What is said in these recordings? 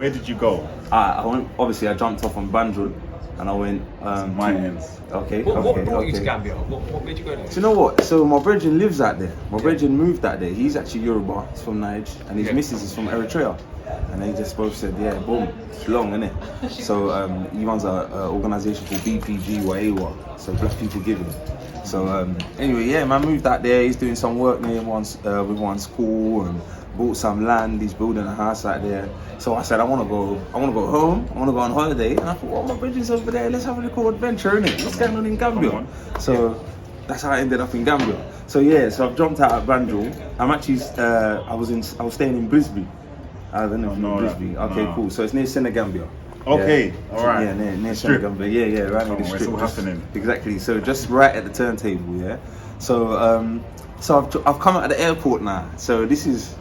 Where did you go? I went, obviously I jumped off on Banjul and I went My ends. Okay. What brought you to Gambia? What made you go there? Do you know what? So my brethren lives out there. My brethren moved out there. He's actually Yoruba, he's from Niger, and his missus is from Eritrea. And they just both said, yeah, boom, it's long, isn't it? So he runs an organisation called BPG or AWA, so Black People Giving. So anyway, yeah, man moved out there. He's doing some work near with one school and bought some land. He's building a house out there. So I said, I want to go home. I want to go on holiday. And I thought, well, my brethren's over there. Let's have a little adventure, innit? What's going on in Gambia? So that's how I ended up in Gambia. So yeah, so I've jumped out at Banjul. I'm actually, I was staying in Brisbane. I don't know if you know Brisbane. Okay, cool. So it's near Senegambia. Okay, all right. Yeah, near Senegambia. Yeah, right near the strip. It's all happening. Exactly. So just right at the turntable, yeah. So I've come out of the airport now. So this is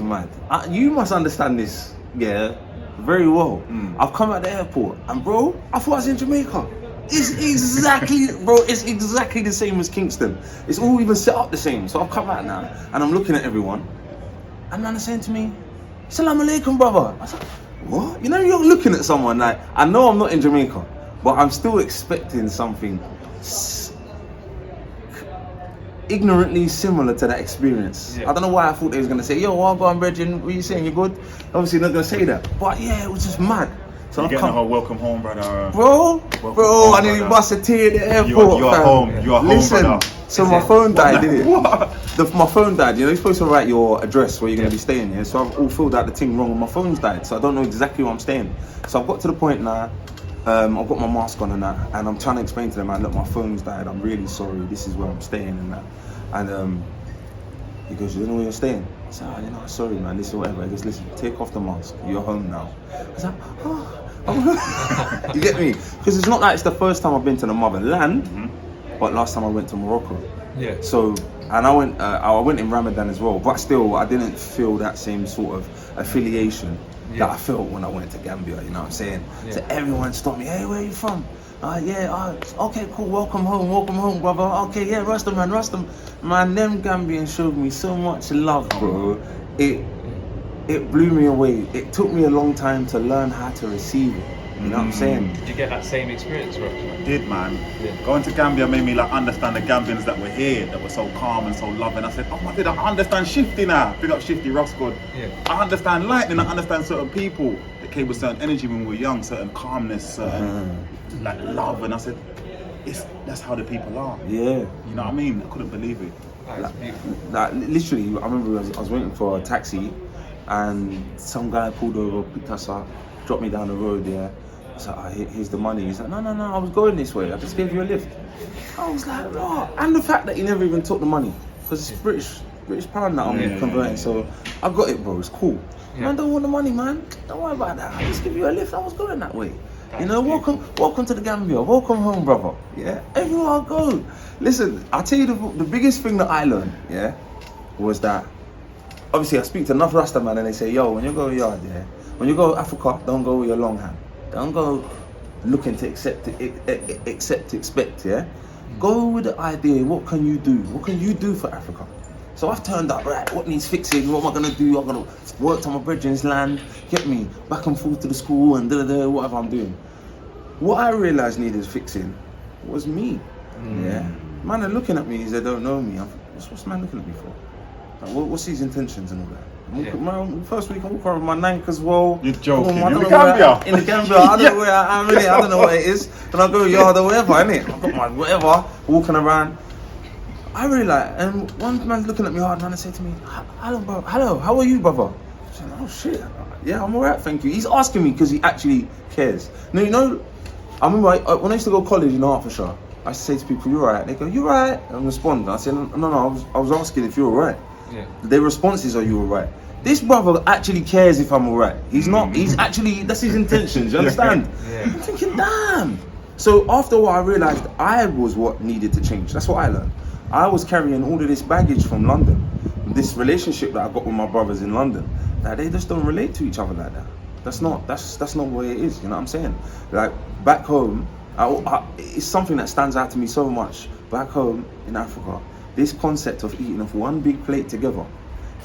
mad. You must understand this, yeah, very well. I've come out of the airport, and bro, I thought I was in Jamaica. It's exactly, bro. It's exactly the same as Kingston. It's all even set up the same. So I've come out now, and I'm looking at everyone, and man is saying to me, "Salam alaikum, brother." I was like, what? You know, you're looking at someone like, I know I'm not in Jamaica, but I'm still expecting something ignorantly similar to that experience. I don't know why I thought they was gonna say, "Yo, well, go on, Bridget, what are you saying? You good?" Obviously not gonna say that, but yeah, it was just mad. So you getting the whole welcome home, brother. Bro, I nearly bust a tear at the airport. You are home. You are home, Listen, brother. so my phone died, didn't it? What? My phone died. You know, you're supposed to write your address where you're going to be staying here. So I've all filled out the thing wrong and my phone's died. So I don't know exactly where I'm staying. So I've got to the point now, I've got my mask on and that, and I'm trying to explain to them, man, look, my phone's died. I'm really sorry. This is where I'm staying and that. And he goes, you don't know where you're staying? I said, oh, you know, sorry, man, this is whatever. He goes, listen, take off the mask. You're home now. I was like, oh. You get me? Because it's not like it's the first time I've been to the motherland, but last time I went to Morocco. Yeah. So, and I went in Ramadan as well, but still I didn't feel that same sort of affiliation that I felt when I went to Gambia, you know what I'm saying? So everyone stopped me, hey, where are you from? Okay, cool, welcome home, brother. Okay, yeah, Rustam. Man, them Gambians showed me so much love, bro. It blew me away. It took me a long time to learn how to receive it. You know what I'm saying? Did you get that same experience, Rob? Did, man. Going to Gambia made me like understand the Gambians that were here, that were so calm and so loving. I said, oh my God, I understand Shifty now. Big up Shifty, Ross good. I understand lightning. I understand certain people that came with certain energy when we were young, certain calmness, certain like love. And I said, that's how the people are. Yeah. You know what I mean? I couldn't believe it. That's beautiful. Like literally, I remember I was waiting for a taxi, and some guy pulled over, picked us up, dropped me down the road. Yeah. I was like, here's the money. He's like, no, I was going this way. I just gave you a lift. I was like, what? And the fact that he never even took the money, because it's British pound that I'm converting. So I got it, bro. It's cool. Man, don't want the money, man. Don't worry about that. I'll just give you a lift. I was going that way. You know, welcome to the Gambia. Welcome home, brother. Yeah. Everywhere I go. Listen, I'll tell you the biggest thing that I learned, was that obviously I speak to enough Rasta man and they say, yo, when you go yard, when you go to Africa, don't go with your long hand. Don't go looking to expect, Go with the idea, what can you do? What can you do for Africa? So I've turned up, right, what needs fixing? What am I gonna do? I'm gonna work on my brethren's land, get me back and forth to the school and whatever I'm doing. What I realised needed fixing was me, Man, they're looking at me as they don't know me. What's man looking at me for? Like, what's his intentions and all that? My first week I walk around with my nank as well. You're joking. In the Gambia. In the Gambia, I don't know where I am, really. I don't know what it is. And I go yard or whatever, innit? I've got my whatever, walking around. I really like, and one man's looking at me hard, man, and said to me, hello, bro. Hello, how are you, brother? I said, oh shit. Yeah, I'm alright, thank you. He's asking me because he actually cares. No, you know, I remember when I used to go to college in Hertfordshire, I used to say to people, you alright? They go, you alright? And I respond. I said, no, I was asking if you're alright. Their responses are, you alright? This brother actually cares if I'm alright. He's not, he's actually, that's his intentions, you understand? I'm thinking, damn. So after a while I realised I was what needed to change. That's what I learned. I was carrying all of this baggage from London. This relationship that I got with my brothers in London, that they just don't relate to each other like that. That's not what it is, you know what I'm saying? Like back home, it's something that stands out to me so much. Back home in Africa, this concept of eating off one big plate together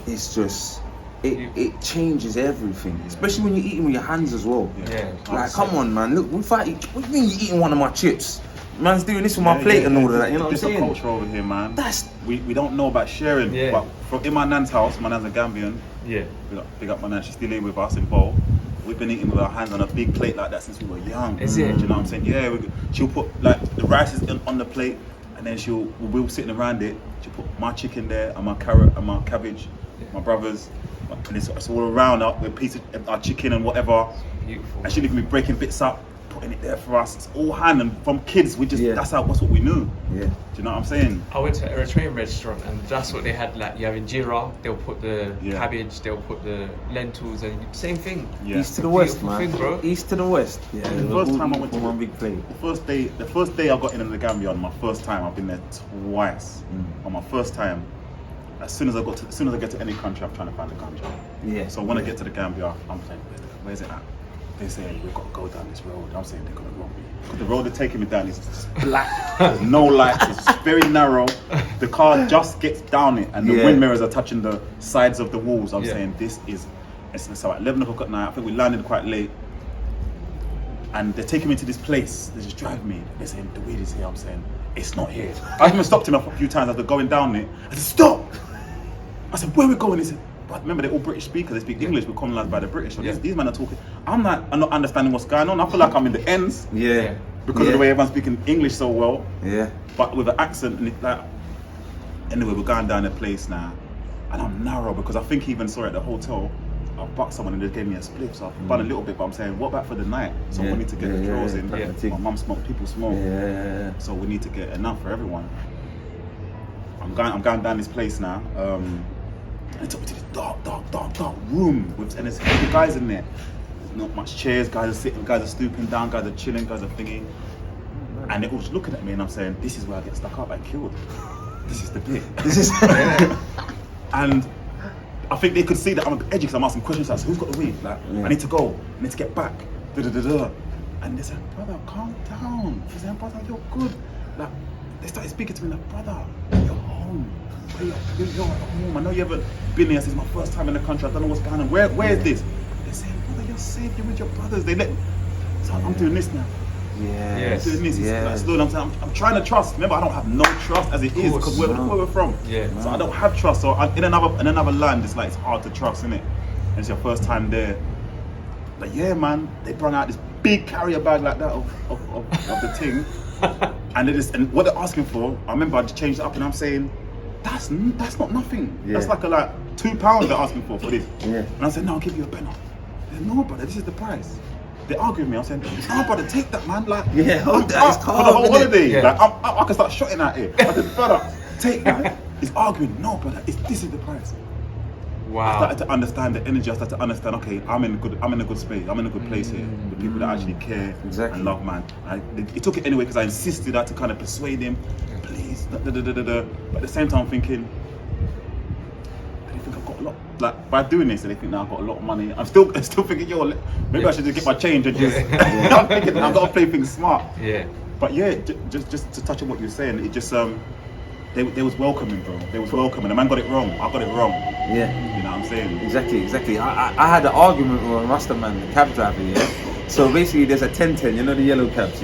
is just it changes everything, especially when you're eating with your hands as well. Yeah. Like, come on, man. Look, if I eat, what do you mean you're eating one of my chips? Man's doing this with my plate and all of that. You know what I'm saying? It's a culture over here, man. That's we don't know about sharing. Yeah. But in my nan's house, my nan's a Gambian. Yeah. Big up my nan. She's still here with us in Bowl. We've been eating with our hands on a big plate like that since we were young. Is it? Do you know what I'm saying? Yeah. She'll put like the rice is on the plate, and then we'll sitting around it. She'll put my chicken there and my carrot and my cabbage, my brothers, and it's all around with a piece of our chicken and whatever. Beautiful. And she'll even be breaking bits up, putting it there for us. It's all hand, and from kids we just that's what we knew. Yeah. Do you know what I'm saying? I went to an Eritrean restaurant and that's what they had. Like, you have injera, they'll put the cabbage, they'll put the lentils, and same thing. Yeah. East to the west, man. Thing, bro. East to the west. Yeah. The first time I went to one big plate. The first day I got in the Gambia, on my first time, I've been there twice. On my first time, as soon as I get to any country, I'm trying to find a Gambia. Yeah. So when I get to the Gambia, I'm saying, where's it at? They say we've got to go down this road. I'm saying they're gonna wrong me. The road they're taking me down is just black. There's no lights. It's very narrow. The car just gets down it, and the wind mirrors are touching the sides of the walls. I'm saying it's about 11 o'clock at night. I think we landed quite late, and they're taking me to this place. They just drive me. They're saying the weed is here. I'm saying it's not here. I even stopped him a few times after going down it. I said stop. I said where are we going? He said. But remember, they're all British speakers. They speak English. We're colonized by the British. So these men are talking. I'm not understanding what's going on. I feel like I'm in the ends. Yeah. Because of the way everyone's speaking English so well. Yeah. But with an accent and it, like. Anyway, we're going down a place now, and I'm narrow because I think he even saw it at the hotel. I bucked someone and they gave me a split, so I've done a little bit. But I'm saying, what about for the night? So we need to get the drawers in. My mum smoked, people smoke. Yeah. So we need to get enough for everyone. I'm going down this place now. And it took me to this dark room and there's heavy guys in there. There's not much chairs, guys are sitting, guys are stooping down, guys are chilling, guys are thinking. And they're all just looking at me and I'm saying, this is where I get stuck up and killed. This is the bit. This is And I think they could see that I'm a bit edgy because I'm asking questions like, who's got the weed? Like, I need to go, I need to get back. And they said, brother, calm down. They said, brother, you're good. Like, they started speaking to me like, brother, you're home. You're at home. I know you haven't been here since my first time in the country. I don't know what's going on. Where is this? They say, brother, you're safe. You're with your brothers. So I'm doing this now. I'm doing this. Like, slowly, I'm trying to trust. Remember, I don't have no trust as it is because where we're from. So I don't have trust. So in another land, it's like it's hard to trust, isn't it? And it's your first time there. But yeah, man, they brought out this big carrier bag like that of the thing, and what they're asking for. I remember I just changed it up and I'm saying. That's not nothing. That's like £2 they're asking for this. And I said, no, I'll give you a penny. They said, no, brother, this is the price. They argue with me. I'm saying, no, brother, take that, man. Like, hold that. It's for the whole holiday. Like, I can start shotting at it. I said, brother, take that. He's arguing. No, brother, this is the price. Wow. I started to understand the energy. I started to understand. Okay, I'm in a good space. I'm in a good place here with people that actually care and love, man. He took it anyway because I insisted that to kind of persuade him. Please, But at the same time, I'm thinking, they think I've got a lot. Like by doing this, they think now I've got a lot of money. I'm still thinking, yo, maybe I should just get my change and just. I'm thinking I've got to play things smart. But yeah, just to touch on what you're saying, it just they was welcoming, bro. They was welcoming. The man got it wrong. I got it wrong. You know what I'm saying? Exactly. I had an argument with a Rasta man, the cab driver. So basically, there's a 1010. You know the yellow cabs,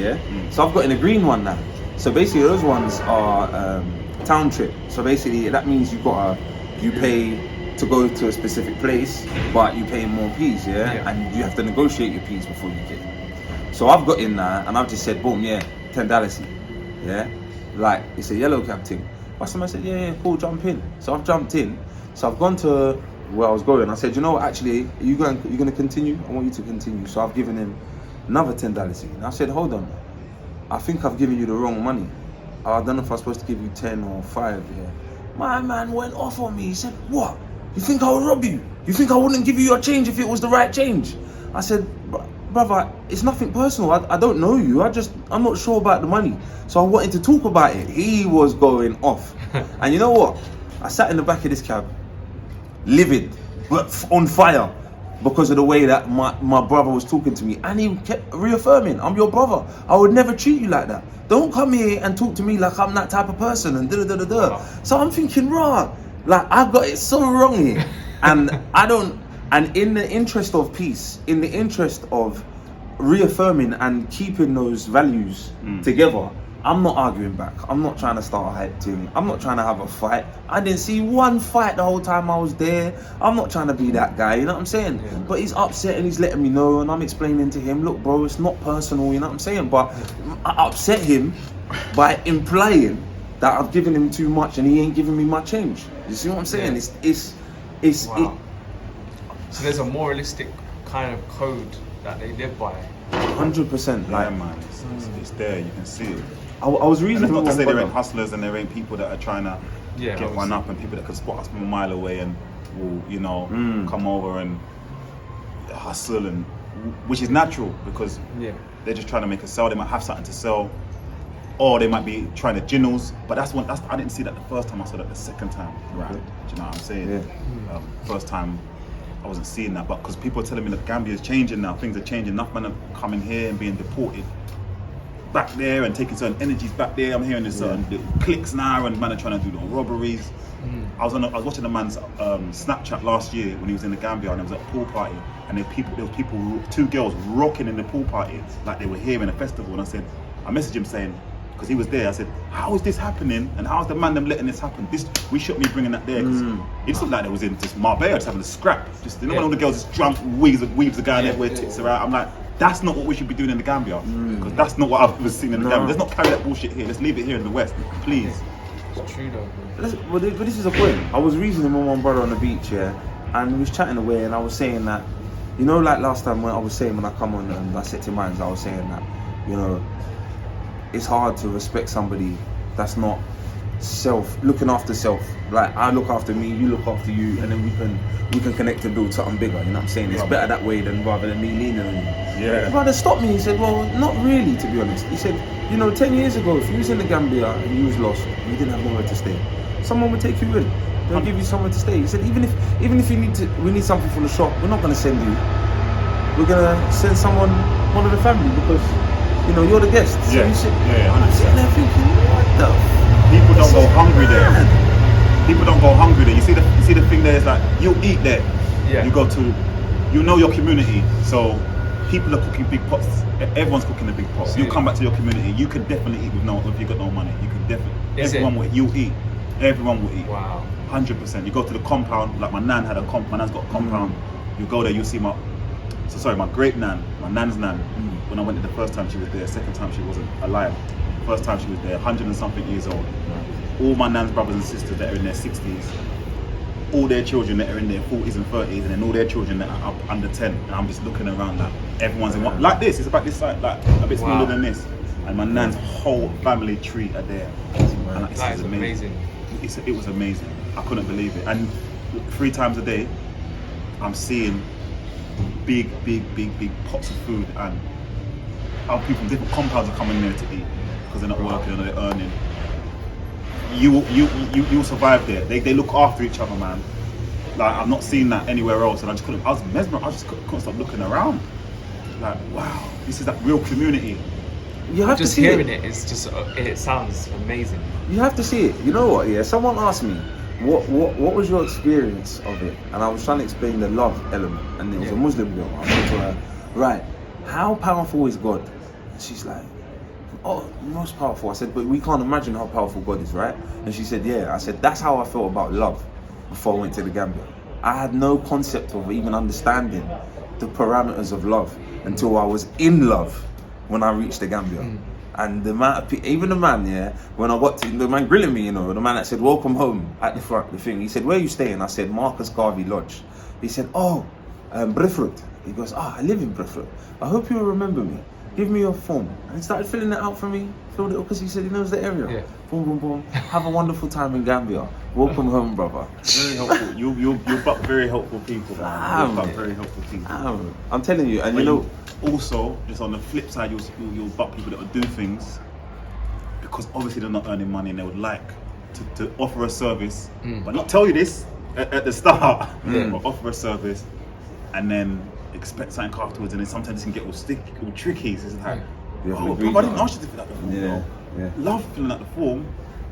So I've got in a green one now. So basically, those ones are town trip. So basically, that means you pay to go to a specific place, but you pay more P's, and you have to negotiate your P's before you get in. So I've got in there, and I've just said, boom, $10, like it's a yellow cab thing. Customer said, yeah, cool, jump in. So I've jumped in. So I've gone to where I was going. I said, you know what, actually, are you going to continue? I want you to continue. So I've given him another $10. And I said, hold on, I think I've given you the wrong money. I don't know if I'm supposed to give you 10 or 5. My man went off on me. He said, what? You think I would rob you? You think I wouldn't give you your change if it was the right change? I said, brother, it's nothing personal. I don't know you. I'm not sure about the money. So I wanted to talk about it. He was going off. And you know what? I sat in the back of this cab, livid, but on fire, because of the way that my brother was talking to me. And he kept reaffirming, I'm your brother. I would never treat you like that. Don't come here and talk to me like I'm that type of person and da-da-da-da-da. So I'm thinking, like, I got it so wrong here. And and in the interest of peace, in the interest of reaffirming and keeping those values together, I'm not arguing back. I'm not trying to start a hype team. I'm not trying to have a fight. I didn't see one fight the whole time I was there. I'm not trying to be that guy, you know what I'm saying? Yeah. But he's upset and he's letting me know, and I'm explaining to him, look bro, it's not personal, you know what I'm saying? But I upset him by implying that I've given him too much and he ain't giving me my change. You see what I'm saying? Yeah. It's wow. So there's a moralistic kind of code that they live by. 100%. Like, man, it's there, you can see it. I was reading. And it's not to say there ain't hustlers and there ain't people that are trying to get one up, and people that can spot us from a mile away and will, you know, come over and hustle, and which is natural because they're just trying to make a sell. They might have something to sell, or they might be trying to ginnels. But I didn't see that the first time. I saw that the second time. Right? Do you know what I'm saying? Yeah. First time I wasn't seeing that, but because people are telling me that Gambia is changing now, things are changing. Enough men are coming here and being deported back there and taking certain energies back there. I'm hearing there's certain little cliques now, and man are trying to do little robberies. I was watching a man's Snapchat last year when he was in the Gambia, and it was at a pool party, and there was people, two girls rocking in the pool party like they were here in a festival. And I messaged him saying, because he was there, I said, how is this happening? And how is the man them letting this happen? We shouldn't be bringing that there. Cause it just looked like they was in just Marbella, just having a scrap. Just, you know, when all the girls just drunk, weaves the guy there where tits are out. I'm like, that's not what we should be doing in the Gambia. Because that's not what I've been seeing in the Gambia. Let's not carry that bullshit here. Let's leave it here in the West, please. It's true though. But this is a point. I was reasoning with one brother on the beach, and we was chatting away, and I was saying that, you know, like last time when I was saying when I come on and I set to minds, I was saying that, you know, it's hard to respect somebody that's not looking after self. Like I look after me, you look after you, and then we can connect and build something bigger. You know what I'm saying? It's better that way than rather than me leaning on you. Yeah. The brother stopped me. He said, "Well, not really, to be honest." He said, "You know, 10 years ago, if you was in the Gambia and you was lost, you didn't have nowhere to stay. Someone would take you in. They'll give you somewhere to stay." He said, "Even if we need something from the shop, we're not gonna send you. We're gonna send one of the family because." You know, you're the guest. So I'm sitting there thinking, what the? People don't go hungry there. People don't go hungry there. You see the thing there is like, you eat there. Yeah. You go to, you know your community. So people are cooking big pots. Everyone's cooking a big pot. So you come back to your community. You can definitely eat if you got no money. You can definitely. You eat. Everyone will eat. Wow. 100%. You go to the compound. Like my nan had my nan's got a compound. You go there. You see my great nan, my nan's nan. When I went there the first time she was there, second time she wasn't alive. First time she was there, 100 and something years old. All my nan's brothers and sisters that are in their 60s, all their children that are in their 40s and 30s, and then all their children that are up under 10. And I'm just looking around like everyone's in one, like this. It's about this size, like a bit smaller than this. And my nan's whole family tree are there. And like, that is amazing. It was amazing. I couldn't believe it. And 3 times a day, I'm seeing big pots of food, and how people from different compounds are coming there to eat because they're not working and they're earning. You'll survive there. They look after each other, man. Like I've not seen that anywhere else, and I was mesmerized. I just couldn't stop looking around. Like wow, this is that real community. You have just to see hearing it sounds amazing. You have to see it. You know what? Yeah, someone asked me, what was your experience of it? And I was trying to explain the love element, and it was a Muslim girl. I said to her, right, how powerful is God? And she's like, oh, most powerful. I said, but we can't imagine how powerful God is, right? And she said, yeah. I said, that's how I felt about love before I went to the Gambia. I had no concept of even understanding the parameters of love until I was in love when I reached the Gambia. And the man, even the man, when I got to, the man grilling me, you know, the man that said, welcome home at the front, the thing, he said, where are you staying? I said, Marcus Garvey Lodge. He said, oh, Brifrut. He goes, I live in Brifrut. I hope you'll remember me. Give me your form. And he started filling it out for me. Filled it up because he said he knows the area. Yeah. Boom, boom, boom. Have a wonderful time in Gambia. Welcome home, brother. Very helpful. You buck very helpful people, man. You buck very helpful people. I'm telling you, and you know. Also, just on the flip side, you'll buck people that will do things because obviously they're not earning money and they would like to offer a service, but not tell you this at the start, but offer a service and then expect something afterwards, and then sometimes it can get all tricky. So it's like, oh, bro, I didn't ask you to fill out the form. Yeah. Love filling out the form,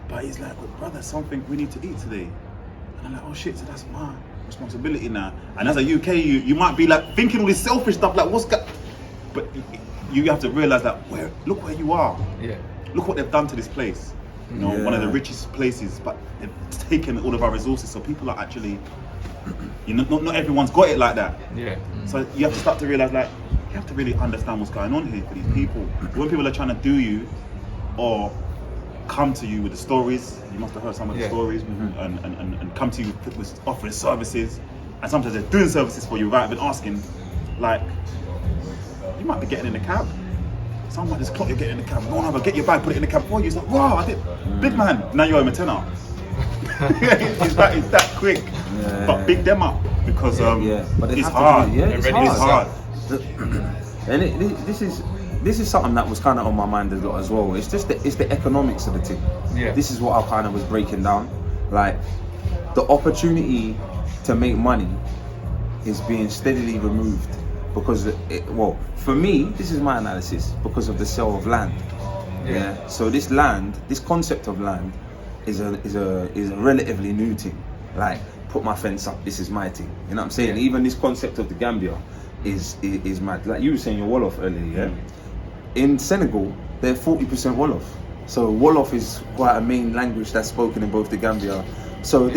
but he's like, well, brother, something we need to eat today. And I'm like, oh shit, so that's mine. responsibility now. And as a UK, you might be like thinking all this selfish stuff, like but you have to realize that look where you are. Yeah. Look what they've done to this place. You know, one of the richest places, but they've taken all of our resources. So people are actually, not everyone's got it like that. Yeah. So you have to start to realize, like, you have to really understand what's going on here for these people. When people are trying to do you or come to you with the stories, you must have heard some of the stories, and come to you with offering services, and sometimes they're doing services for you without even asking. Like, you might be getting in the cab. Someone might just clock you getting in the cab. Go on over, get your bag, put it in the cab for you. It's like, wow, I did. Big man, now you owe him a tenner. it's that quick. Yeah. But big them up because but it's hard. It's hard. And this is something that was kind of on my mind a lot as well. It's just the economics of the thing. Yeah. This is what I kind of was breaking down. Like, the opportunity to make money is being steadily removed because for me, this is my analysis, because of the sale of land. Yeah. So this land, this concept of land, is a relatively new thing. Like, put my fence up, this is my thing. You know what I'm saying? Even this concept of the Gambia is mad. Like you were saying, your Wolof earlier. In Senegal, they're 40% Wolof. So Wolof is quite a main language that's spoken in both the Gambia. So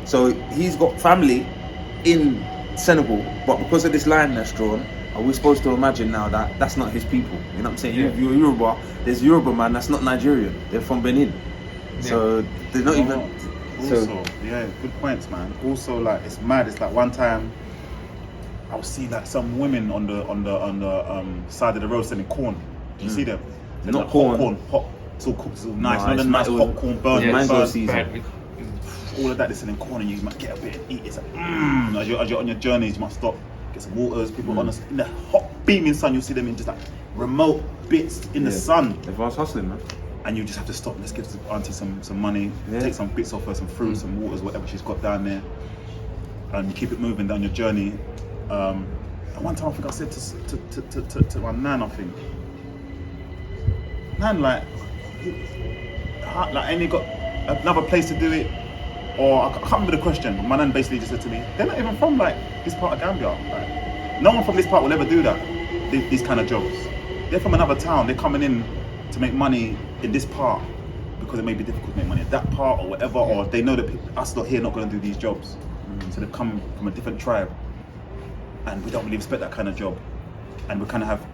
so he's got family in Senegal, but because of this line that's drawn, are we supposed to imagine now that that's not his people? You know what I'm saying? You're Yoruba, there's Yoruba man that's not Nigerian. They're from Benin. So they're not even. Also, good points, man. Also, like, it's mad. It's like one time I was seeing like some women on the side of the road selling corn. Do you see them? They're Not like corn. hot, it's all cooked, it's all nice. No, Not the nice popcorn burn, mango season. all of that. They're selling corn, and you might get a bit and eat. It's like, as you're on your journeys, you might stop, get some waters. People in the hot beaming sun, you'll see them in just like remote bits in the sun. Everyone's hustling, man. And you just have to stop. Let's give auntie some money, take some bits off her, some fruit, some waters, whatever she's got down there, and you keep it moving down your journey. And one time I think I said to my nan, I think, Nan, like, ain't you got another place to do it? Or I can't remember the question. My nan basically just said to me, they're not even from like this part of Gambia. Like, no one from this part will ever do that. These kind of jobs. They're from another town. They're coming in to make money in this part because it may be difficult to make money in that part or whatever, or they know that us lot here not going to do these jobs. So they've come from a different tribe, and we don't really respect that kind of job, and we kind of have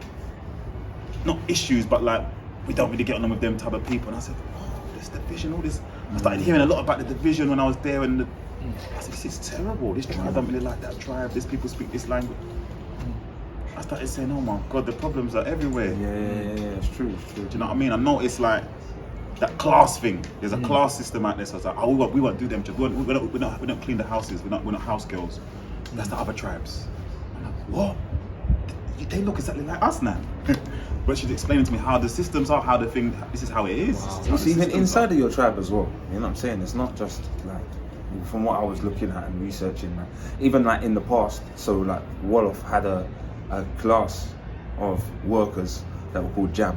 not issues, but like we don't really get on with them type of people. And I said, oh, this division, all this. I started hearing a lot about the division when I was there, and I said, this is terrible. This tribe don't really like that tribe. These people speak this language. I started saying, oh my God, the problems are everywhere. Yeah, it's true. Do you know what I mean? I noticed like that class thing. There's a class system out there. So I was like, oh, we won't do them jobs. We don't clean the houses. We're not house girls. That's the other tribes. I'm like, what? They look exactly like us now. But she's explaining to me how the systems are, how the thing. This is how it is. Wow. It's even inside of your tribe as well. You know what I'm saying? It's not just like, from what I was looking at and researching, like, even like in the past. So like Wolof had a class of workers that were called jam.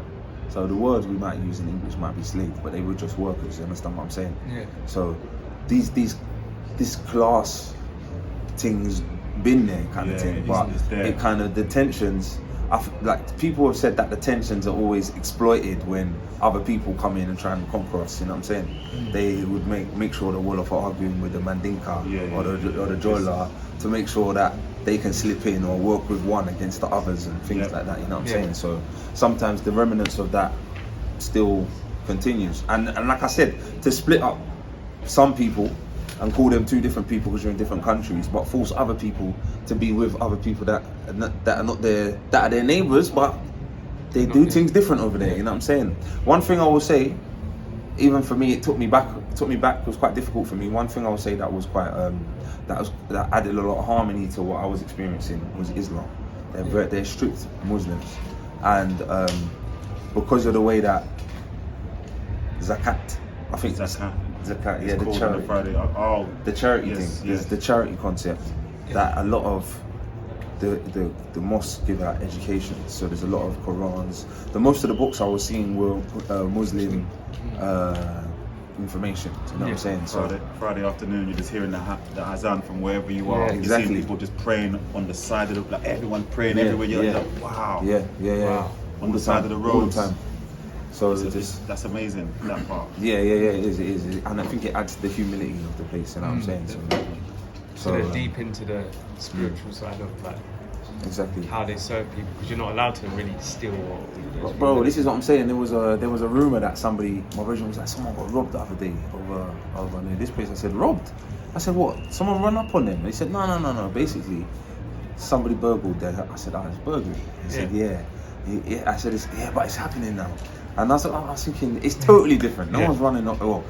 So the words we might use in English might be slave, but they were just workers. You understand what I'm saying? Yeah. So this class thing's been there, kind of thing, but it kind of, the tensions. Like people have said that the tensions are always exploited when other people come in and try and conquer us. You know what I'm saying? They would make sure the Wolof are arguing with the Mandinka or the Jola to make sure that they can slip in or work with one against the others and things like that. You know what I'm saying? So sometimes the remnants of that still continues. And like I said, to split up some people and call them two different people because you're in different countries, but force other people to be with other people that are not their, that are their neighbours, but they do things different over there. You know what I'm saying? One thing I will say, even for me, it took me back. It was quite difficult for me. One thing I will say that was quite that added a lot of harmony to what I was experiencing was Islam. They're strict Muslims, and because of the way that zakat, I think zakat, yeah, the charity, the charity thing. There's the charity concept that a lot of the mosques give out education. So there's a lot of Qurans. Most of the books I was seeing were Muslim information. You know what I'm saying? Friday afternoon, you're just hearing the azan from wherever you are. Yeah, You're exactly. seeing people just praying on the side of the, like everyone praying everywhere. You're like, wow. Yeah. Wow. On the side of the road. All the time. So that's amazing, that part. Yeah, it is. And I think it adds to the humility of the place, you know what I'm saying? So they're deep into the spiritual side of like exactly how they serve people, because you're not allowed to really steal or bro, this is what I'm saying. There was a rumor that somebody, my version was like, someone got robbed the other day over near this place. I said, robbed? I said, what? Someone run up on them? They said, no. Basically, somebody burgled there. I said, it's burglary. He said, yeah. I said, but it's happening now. And I was thinking, it's totally different. No one's running up. Well,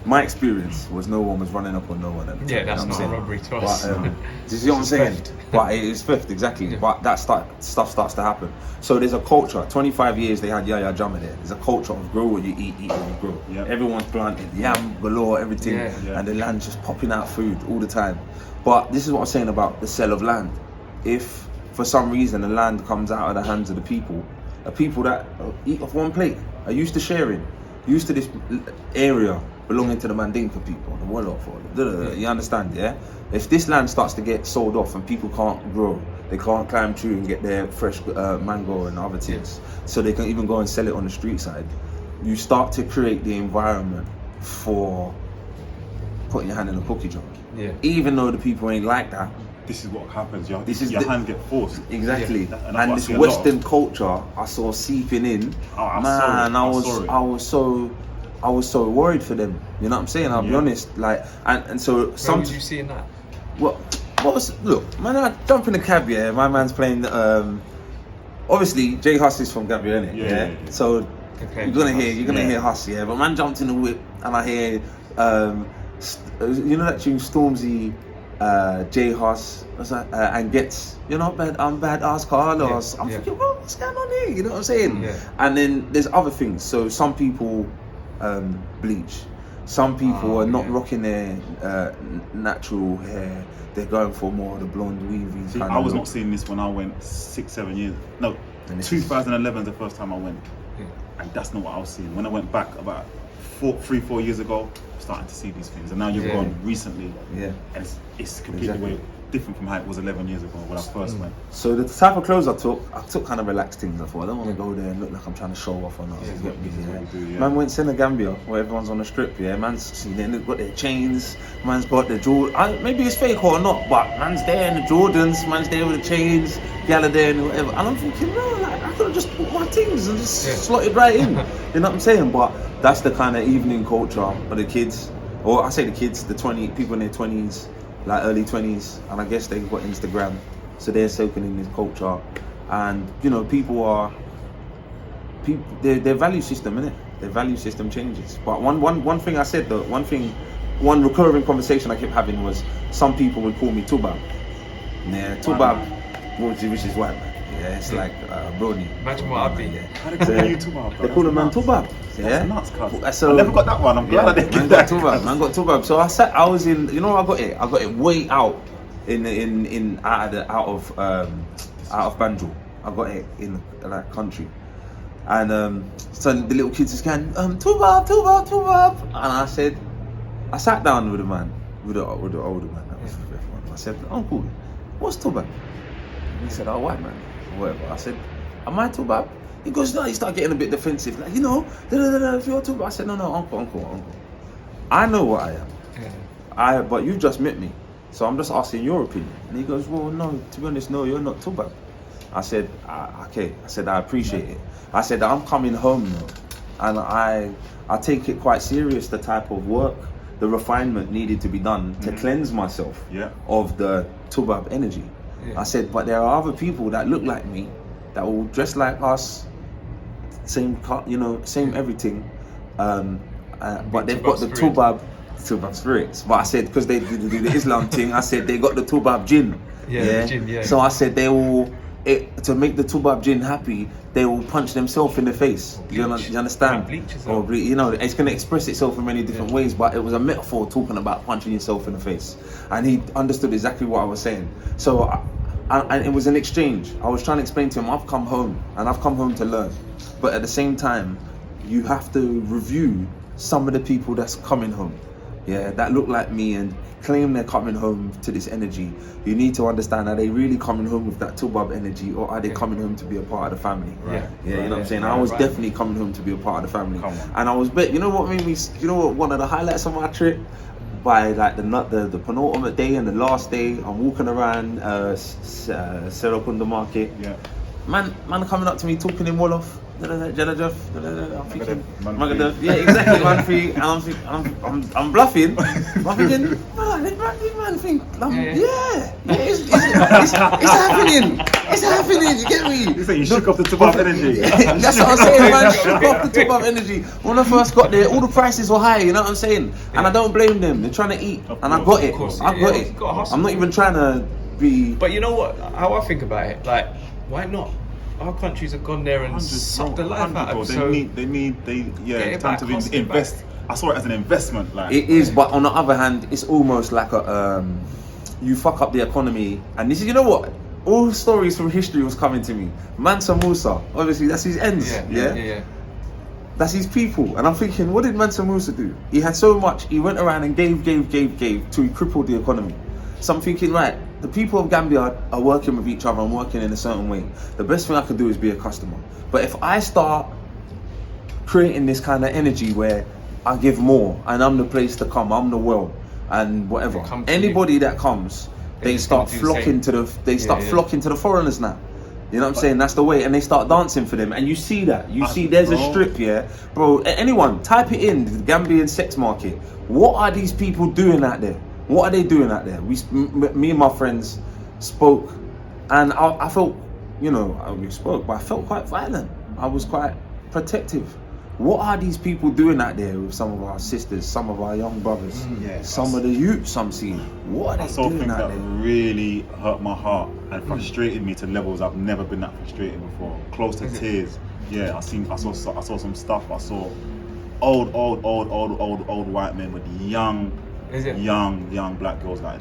my experience was no one was running up on no one. That's not a robbery to us. But, do you see what I'm saying? Theft. But it is theft, exactly. Yeah. But that stuff starts to happen. So there's a culture. 25 years they had Yaya Jama there. There's a culture of grow what you eat what you grow. Yep. Everyone's planted yam galore, everything, and the land's just popping out food all the time. But this is what I'm saying about the sale of land. If for some reason the land comes out of the hands of the people that eat off one plate, are used to sharing, used to this area belonging to the Mandinka people, the Wolof, you understand, yeah? If this land starts to get sold off and people can't grow, they can't climb through and get their fresh mango and other things, so they can even go and sell it on the street side, you start to create the environment for putting your hand in a cookie jar. Yeah. Even though the people ain't like that. This is what happens, your hand get forced. Exactly. And this Western culture I saw seeping in. I was so worried for them. You know what I'm saying? I'll be honest. Like, and so where was you seeing that? Look, man, I jump in the cab, yeah. My man's playing obviously Jay Huss is from Gambia, innit? Yeah. So you're gonna hear Huss, yeah. But man jumped in the whip and I hear you know that tune Stormzy, Jay Huss, and Gets, I'm bad ass Carlos. I'm thinking, what's going on here? You know what I'm saying? Yeah. And then there's other things. So some people bleach. Some people are not rocking their natural hair. They're going for more of the blonde weavies. I was not seeing this when I went 6-7 years. No, 2011 is the first time I went, and that's not what I was seeing. When I went back about 3-4 years ago, starting to see these things, and now you've gone recently, and it's completely different from how it was 11 years ago when I first went. So the type of clothes I took kind of relaxed things. I thought I don't want to go there and look like I'm trying to show off or not. Man went to Gambia where everyone's on the strip. Man's they've got their chains. Man's got the Jordan. Maybe it's fake or not, but man's there in the Jordans. Man's there with the chains. Gala there and whatever. And I'm thinking, no, like I could have just put my things and just slotted right in. You know what I'm saying? But that's the kind of evening culture of the kids, or I say the kids, the people in their 20s. Like early 20s, and I guess they've got Instagram, so they're soaking in this culture, and their value system, innit? Their value system changes. But one thing I said though, one recurring conversation I kept having was some people would call me Tubab. Yeah, Tubab, which is white man. Yeah, it's like Brony. Imagine what I'd be. How do they call you Tubab? They call him man Tubab. Yeah, that's nuts, so I never got that one. I'm glad I didn't get that. Man got Tubab. So I was in. I got it way out out of Banjul. I got it in like country, and so the little kids just going Tubab, and I sat down with a man, with the older man. That was with everyone. I said, Uncle, what's Tubab? He said, white man, or whatever. I said, am I Tubab? He goes, no. He started getting a bit defensive, like, if you're Tubab. I said, no, uncle. I know what I am. But you just met me, so I'm just asking your opinion. And he goes, well, no, to be honest, no, you're not Tubab. I said, okay. I said, I appreciate it. I said, I'm coming home now, and I take it quite serious, the type of work, the refinement needed to be done to cleanse myself of the Tubab energy. I said, but there are other people that look like me, that will dress like us, same everything, but they've got the Tubab spirits. But I said, because they do the Islam thing, I said they got the Tubab jinn. The jinn. So I said they will, to make the Tubab jinn happy, they will punch themselves in the face. You understand? Or it's going to express itself in many different ways, but it was a metaphor talking about punching yourself in the face, and he understood exactly what I was saying. So and it was an exchange. I was trying to explain to him, I've come home to learn, but at the same time you have to review some of the people that's coming home, that look like me and claim they're coming home to this energy, you need to understand, are they really coming home with that tubab energy, or are they coming home to be a part of the family? You know what I'm saying? I was definitely coming home to be a part of the family. And I was you know what made me, you know what, one of the highlights of my trip, by like the penultimate day and the last day, I'm walking around Serakunda market. Man coming up to me talking in Wolof. I'm thinking, yeah, exactly, man. And I'm bluffing. I'm thinking, man, think, it's happening. It's happening. You get me? You say you shook off the top of energy. That's what I'm saying, man. Shook off the top of energy. When I first got there, all the prices were high. You know what I'm saying? And I don't blame them. They're trying to eat, and I got it. I got it. I'm not even trying to be. But you know what? How I think about it, like, why not? Our countries have gone there and sucked the life out of them. It's time to invest. I saw it as an investment. Like it is, but on the other hand, it's almost like a you fuck up the economy. And this is, you know what? All stories from history was coming to me. Mansa Musa, obviously that's his ends. Yeah. That's his people. And I'm thinking, what did Mansa Musa do? He had so much. He went around and gave till he crippled the economy. So I'm thinking, right, the people of Gambia are working with each other and working in a certain way. The best thing I could do is be a customer. But if I start creating this kind of energy where I give more and I'm the place to come, I'm the well and whatever, anybody that comes, they start flocking to the foreigners now. You know what I'm saying? That's the way, and they start dancing for them, and you see that. You see, there's a strip, bro. Anyone, type it in, the Gambian sex market. What are these people doing out there? What are they doing out there? Me and my friends spoke, and I felt, we spoke, but I felt quite violent. I was quite protective. What are these people doing out there with some of our sisters, some of our young brothers, some of the youths I'm seeing? What are they doing out there? That really hurt my heart and frustrated me to levels I've never been that frustrated before. Close to tears. Yeah, I saw some stuff. I saw old white men with young black girls, like,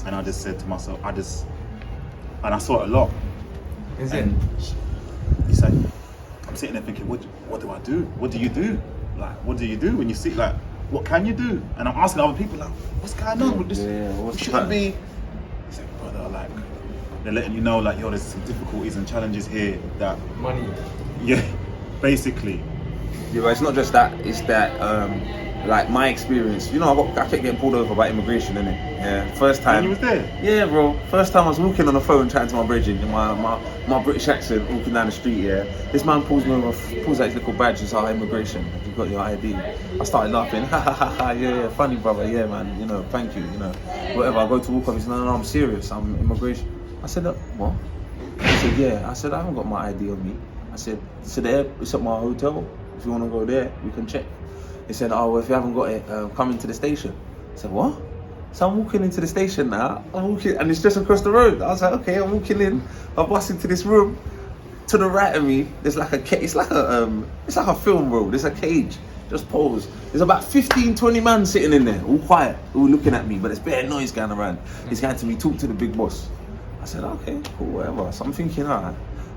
and I just said to myself, and I saw it a lot. You say, I'm sitting there thinking, what do I do? What do you do? Like, what do you do when you see, like, what can you do? And I'm asking other people, like, what's going on with this? We shouldn't be. He's like, brother, like, they're letting you know, like, yo, there's some difficulties and challenges here that money. Yeah, basically. Yeah, but it's not just that. It's that. Like my experience, I kept getting pulled over by immigration, innit? Yeah, first time. And you was there? Yeah, bro. First time I was walking on the phone chatting to my brethren in my British accent, walking down the street, This man pulls me over, pulls out his little badge and says, immigration, have you got your ID? I started laughing, yeah, funny brother, yeah man, thank you, whatever. I go to walk off, he said, no, I'm serious, I'm immigration. I said, what? He said, yeah. I said, I haven't got my ID on me. I said, it's at my hotel. If you want to go there, we can check. He said, well, if you haven't got it, come into the station. I said, what? So I'm walking into the station now. And it's just across the road. I was like, okay, I'm walking in. I bust into this room. To the right of me, there's like it's like a film room. There's a cage. Just pause. There's about 15, 20 men sitting in there, all quiet, all looking at me, but there's bare noise going around. He's going to me, talk to the big boss. I said, okay, cool, whatever. So I'm thinking, alright,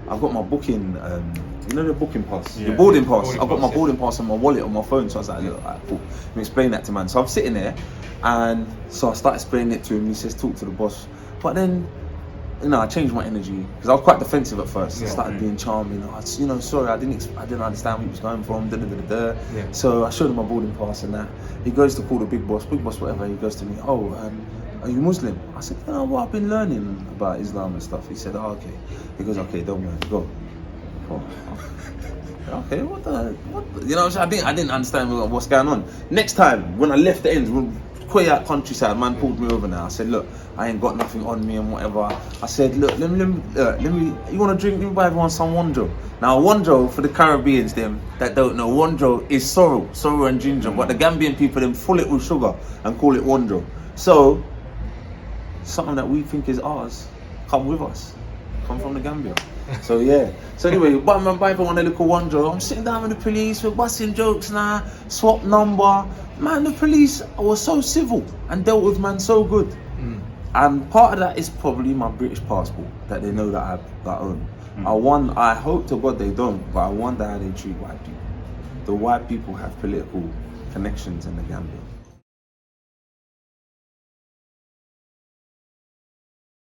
I've got my booking, the booking pass, the boarding pass. I've got my boarding pass on my wallet on my phone. So I was like, look, alright, cool. Let me explain that to man. So I'm sitting there, and so I started explaining it to him. He says, talk to the boss. But then, I changed my energy because I was quite defensive at first. I started being charming. Sorry, I didn't understand where he was going from. So I showed him my boarding pass and that. He goes to call the big boss, whatever. He goes to me, are you Muslim? I said, I've been learning about Islam and stuff. He said, okay. He goes, okay, don't worry, go. Okay, what? I didn't understand what's going on. Next time, when I left the end, Koya countryside, man pulled me over now. I said, look, I ain't got nothing on me and whatever. I said, look, let me, you want to drink? Let me buy everyone some Wondro. Now, Wondro, for the Caribbeans, them that don't know, Wondro is sorrow and ginger. But the Gambian people, them full it with sugar and call it Wondro. So, something that we think is ours, come with us. Come from the Gambia. So yeah. So anyway, man buy everyone a little Wondro. I'm sitting down with the police, we're busting jokes now, swap number. Man, the police were so civil and dealt with man so good. And part of that is probably my British passport that they know that I own. I hope to God they don't, but I wonder how they treat white people. The white people have political connections in the Gambia.